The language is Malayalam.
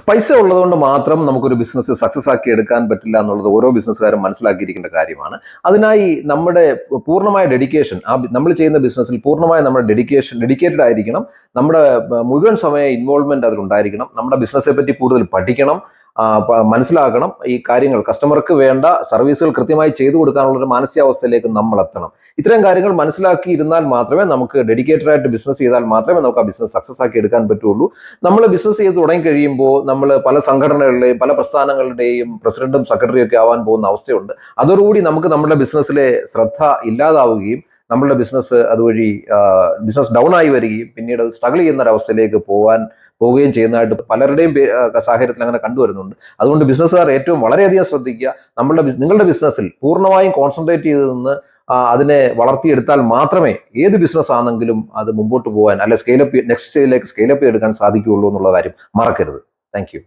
പൈസ ഉള്ളതുകൊണ്ട് മാത്രം നമുക്കൊരു ബിസിനസ് സക്സസ് ആക്കി എടുക്കാൻ പറ്റില്ല എന്നുള്ളത് ഓരോ ബിസിനസ്സുകാരും മനസ്സിലാക്കിയിരിക്കേണ്ട കാര്യമാണ്. അതിനായി നമ്മുടെ പൂർണ്ണമായ ഡെഡിക്കേഷൻ, നമ്മൾ ചെയ്യുന്ന ബിസിനസ്സിൽ പൂർണ്ണമായ നമ്മുടെ ഡെഡിക്കേറ്റഡ് ആയിരിക്കണം. നമ്മുടെ മുഴുവൻ സമയ ഇൻവോൾവ്മെന്റ് അതിലുണ്ടായിരിക്കണം. നമ്മുടെ ബിസിനസ്സെ പറ്റി കൂടുതൽ പഠിക്കണം, മനസ്സിലാക്കണം. ഈ കാര്യങ്ങൾ കസ്റ്റമർക്ക് വേണ്ട സർവീസുകൾ കൃത്യമായി ചെയ്തു കൊടുക്കാനുള്ള ഒരു മാനസികാവസ്ഥയിലേക്ക് നമ്മൾ എത്തണം. ഇത്തരം കാര്യങ്ങൾ മനസ്സിലാക്കി ഇരുന്നാൽ മാത്രമേ നമുക്ക് ഡെഡിക്കേറ്റഡ് ആയിട്ട് ബിസിനസ് ചെയ്താൽ മാത്രമേ നമുക്ക് ആ ബിസിനസ് സക്സസ് ആക്കി എടുക്കാൻ പറ്റുള്ളൂ. നമ്മൾ ബിസിനസ് ചെയ്ത് തുടങ്ങി കഴിയുമ്പോൾ നമ്മൾ പല സംഘടനകളുടെയും പല പ്രസ്ഥാനങ്ങളുടെയും പ്രസിഡന്റും സെക്രട്ടറിയും ഒക്കെ ആവാൻ പോകുന്ന അവസ്ഥയുണ്ട്. അതോടുകൂടി നമുക്ക് നമ്മുടെ ബിസിനസ്സിലെ ശ്രദ്ധ ഇല്ലാതാവുകയും നമ്മളുടെ ബിസിനസ് അതുവഴി ബിസിനസ് ഡൗൺ ആയി വരികയും പിന്നീട് അത് സ്ട്രഗിൾ ചെയ്യുന്ന ഒരവസ്ഥയിലേക്ക് പോവുകയും ചെയ്യുന്നതായിട്ട് പലരുടെയും സാഹചര്യത്തിൽ അങ്ങനെ കണ്ടുവരുന്നുണ്ട്. അതുകൊണ്ട് ബിസിനസ്സുകാർ ഏറ്റവും വളരെയധികം ശ്രദ്ധിക്കുക. നിങ്ങളുടെ ബിസിനസ്സിൽ പൂർണ്ണമായും കോൺസെൻട്രേറ്റ് ചെയ്ത് നിന്ന് അതിനെ വളർത്തിയെടുത്താൽ മാത്രമേ ഏത് ബിസിനസ് ആണെങ്കിലും അത് മുമ്പോട്ട് പോകാൻ, അല്ലെ നെക്സ്റ്റ് സ്റ്റേജിലേക്ക് സ്കെയിലപ്പ് ചെയ്തെടുക്കാൻ സാധിക്കുകയുള്ളൂ എന്നുള്ള കാര്യം മറക്കരുത്. Thank you.